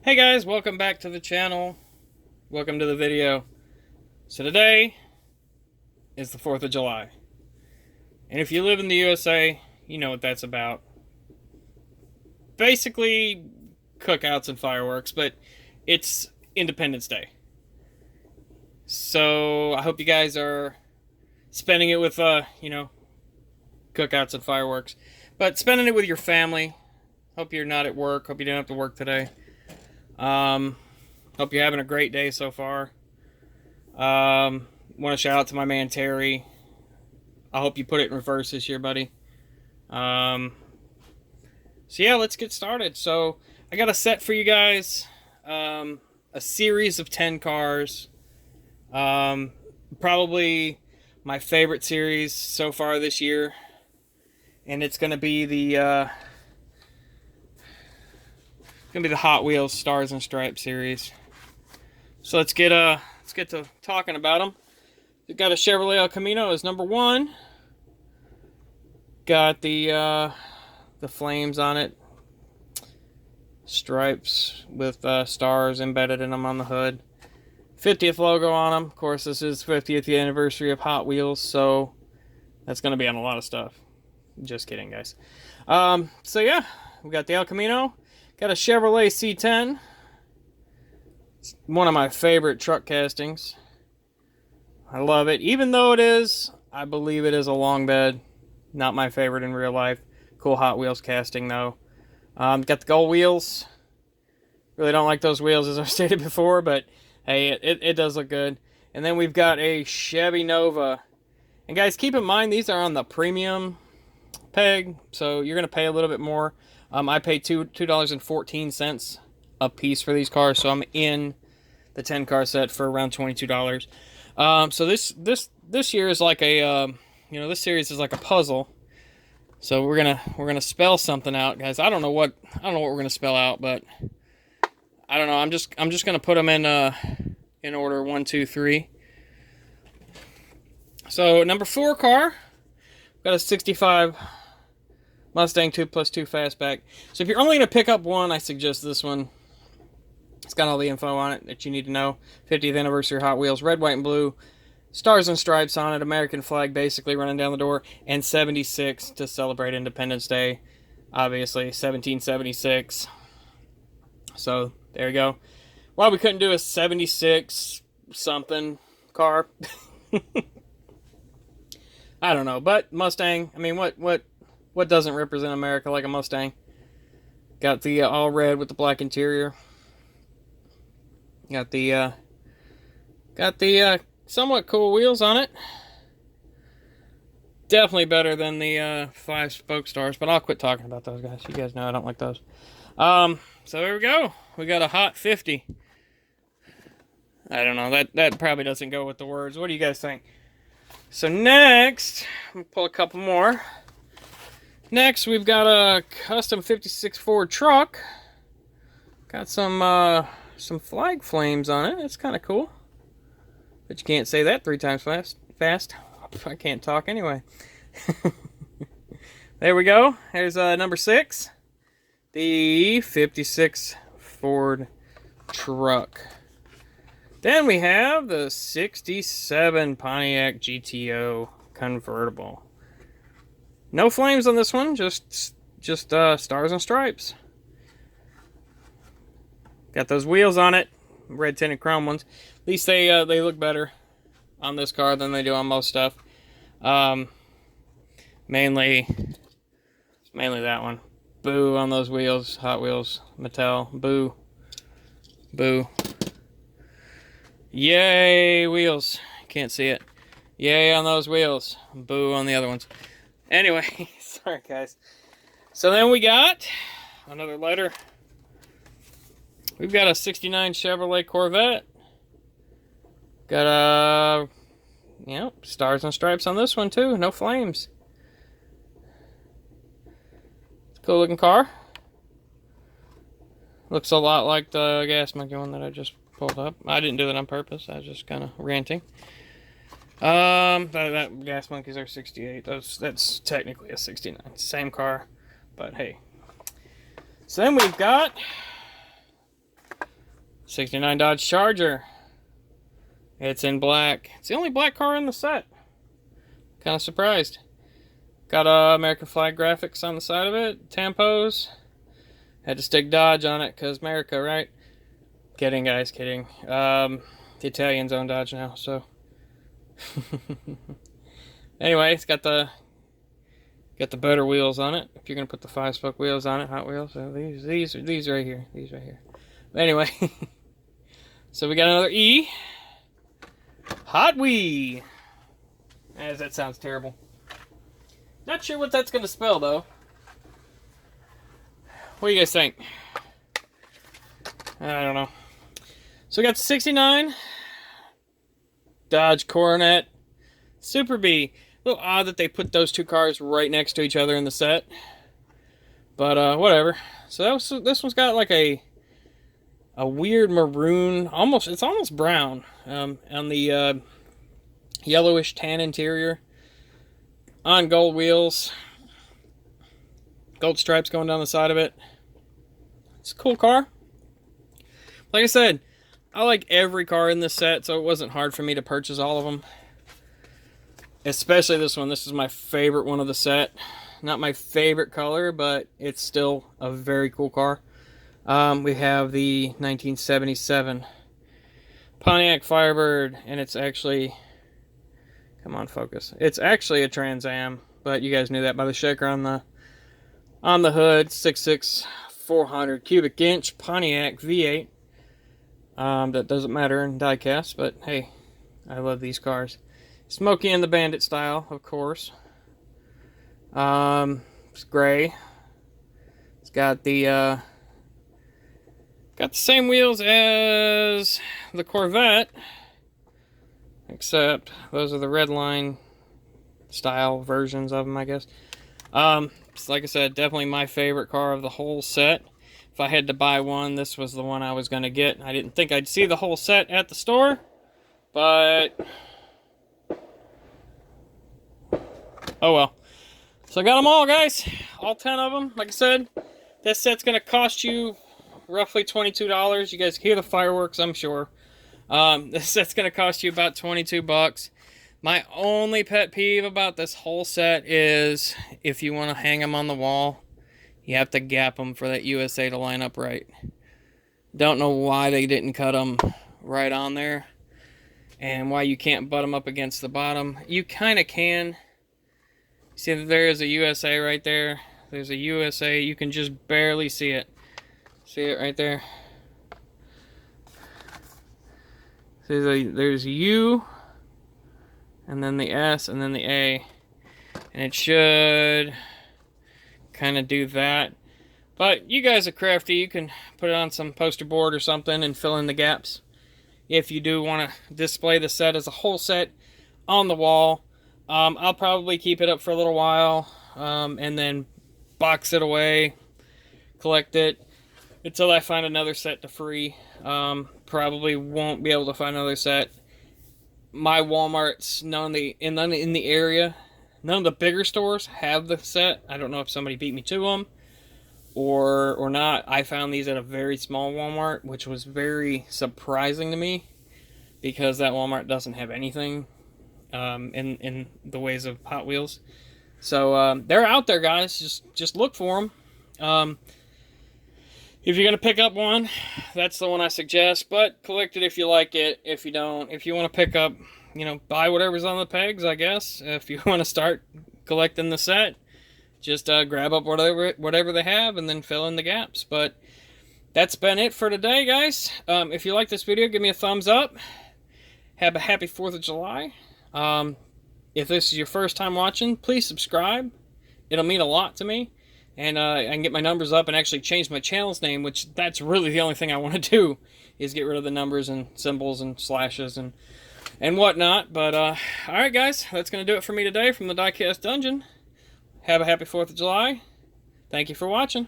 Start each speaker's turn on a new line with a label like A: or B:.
A: Hey guys, welcome back to the channel. Welcome to the video. So today is the 4th of July. And if you live in the USA, you know what that's about. Basically, cookouts and fireworks, but it's Independence Day. So I hope you guys are spending it with, cookouts and fireworks. But spending it with your family. Hope you're not at work. Hope you don't have to work today. Hope you're having a great day so far. Want to shout out to my man Terry. I hope you put it in reverse this year, buddy. So yeah, let's get started. So I got a set for you guys. A series of 10 cars. Probably my favorite series so far this year. And it's gonna be the Hot Wheels Stars and Stripes series. So let's get to talking about them. We've got a Chevrolet El Camino as number 1. Got the flames on it, stripes with stars embedded in them on the hood. 50th logo on them. Of course, this is 50th anniversary of Hot Wheels, so that's going to be on a lot of stuff. Just kidding, guys. So yeah, we got the El Camino. Got a Chevrolet C10. It's one of my favorite truck castings. I love it. Even though I believe it is a long bed. Not my favorite in real life. Cool Hot Wheels casting, though. Got the gold wheels. Really don't like those wheels, as I stated before, but hey, it does look good. And then we've got a Chevy Nova. And guys, keep in mind, these are on the premium peg, so you're going to pay a little bit more. I paid $2.14 a piece for these cars, so I'm in the 10 car set for around $22. So this year is like a this series is like a puzzle. So we're gonna spell something out, guys. I don't know what we're gonna spell out, but I don't know. I'm just gonna put them in order 1, 2, 3. So number 4 car, got a 65 Mustang 2+2 Fastback. So if you're only going to pick up one, I suggest this one. It's got all the info on it that you need to know. 50th anniversary Hot Wheels, red, white, and blue. Stars and stripes on it. American flag basically running down the door. And 76 to celebrate Independence Day. Obviously, 1776. So, there you go. Well, we couldn't do a 76 something car. I don't know. But Mustang, I mean, what doesn't represent America like a Mustang? Got the all red with the black interior. Got the somewhat cool wheels on it. Definitely better than the 5 spoke stars, but I'll quit talking about those guys. You guys know I don't like those. So there we go. We got a Hot 50. I don't know. That probably doesn't go with the words. What do you guys think? So next, I'm gonna pull a couple more. Next, we've got a custom 56 Ford truck. Got some flag flames on it. It's kind of cool. But you can't say that 3 times fast. I can't talk anyway. There we go. There's number 6. The 56 Ford truck. Then we have the 67 Pontiac GTO convertible. No flames on this one, just stars and stripes. Got those wheels on it, red tinted chrome ones. At least they look better on this car than they do on most stuff. Mainly that one. Boo on those wheels, Hot Wheels, Mattel. Boo, boo. Yay wheels! Can't see it. Yay on those wheels. Boo on the other ones. Anyway, sorry guys. So then we got another letter. We've got a 69 Chevrolet Corvette. Got a, stars and stripes on this one too. No flames. It's a cool looking car. Looks a lot like the Gas Monkey one that I just pulled up. I didn't do that on purpose. I was just kind of ranting. That Gas Monkeys are 68. That's technically a 69. Same car, but hey. So then we've got '69 Dodge Charger. It's in black. It's the only black car in the set. Kind of surprised. Got American flag graphics on the side of it. Tampos. Had to stick Dodge on it because America, right? Kidding, guys, kidding. The Italians own Dodge now, so. Anyway, it's got the better wheels on it. If you're gonna put the 5-spoke wheels on it, Hot Wheels. So these right here. These right here. But anyway, so we got another E. Hotwheels. As that sounds terrible. Not sure what that's gonna spell though. What do you guys think? I don't know. So we got the '69 Dodge Coronet Super B. A little odd that they put those two cars right next to each other in the set, but whatever. So this one's got like a weird maroon, it's almost brown on the yellowish tan interior, on gold wheels, gold stripes going down the side of it. It's a cool car. Like I said, I like every car in this set, so it wasn't hard for me to purchase all of them. Especially this one. This is my favorite one of the set. Not my favorite color, but it's still a very cool car. We have the 1977 Pontiac Firebird, and it's actually, come on, focus. It's actually a Trans Am, but you guys knew that by the shaker on the hood. 6.6 400 cubic inch Pontiac V8. That doesn't matter in diecast, but hey, I love these cars. Smokey and the Bandit style, of course. It's gray. It's got the same wheels as the Corvette, except those are the red line style versions of them, I guess. Like I said, definitely my favorite car of the whole set. If I had to buy one, this was the one I was going to get. I didn't think I'd see the whole set at the store, but oh well. So I got them all, guys. All 10 of them. Like I said, this set's going to cost you roughly $22. You guys hear the fireworks, I'm sure. This set's going to cost you about 22 bucks. My only pet peeve about this whole set is if you want to hang them on the wall, you have to gap them for that USA to line up right. Don't know why they didn't cut them right on there, and why you can't butt them up against the bottom. You kind of can. See that there is a USA right there. There's a USA. You can just barely see it. See it right there? See, there's U, and then the S, and then the A. And it should kind of do that. But you guys are crafty. You can put it on some poster board or something and fill in the gaps. If you do want to display the set as a whole set on the wall. I'll probably keep it up for a little while, and then box it away, collect it, until I find another set to free. Probably won't be able to find another set. My Walmart's none in the area. None of the bigger stores have the set. I don't know if somebody beat me to them or not. I found these at a very small Walmart, which was very surprising to me, because that Walmart doesn't have anything in the ways of Hot Wheels. So they're out there, guys. Just look for them. If you're gonna pick up one, that's the one I suggest. But collect it if you like it. If you don't, if you want to pick up, buy whatever's on the pegs, I guess. If you want to start collecting the set, just grab up whatever they have and then fill in the gaps. But that's been it for today, guys. If you like this video, give me a thumbs up. Have a happy 4th of July. If this is your first time watching, please subscribe. It'll mean a lot to me. And I can get my numbers up and actually change my channel's name, which that's really the only thing I want to do, is get rid of the numbers and symbols and slashes and whatnot. But, alright guys, that's going to do it for me today from the Diecast Dungeon. Have a happy 4th of July. Thank you for watching.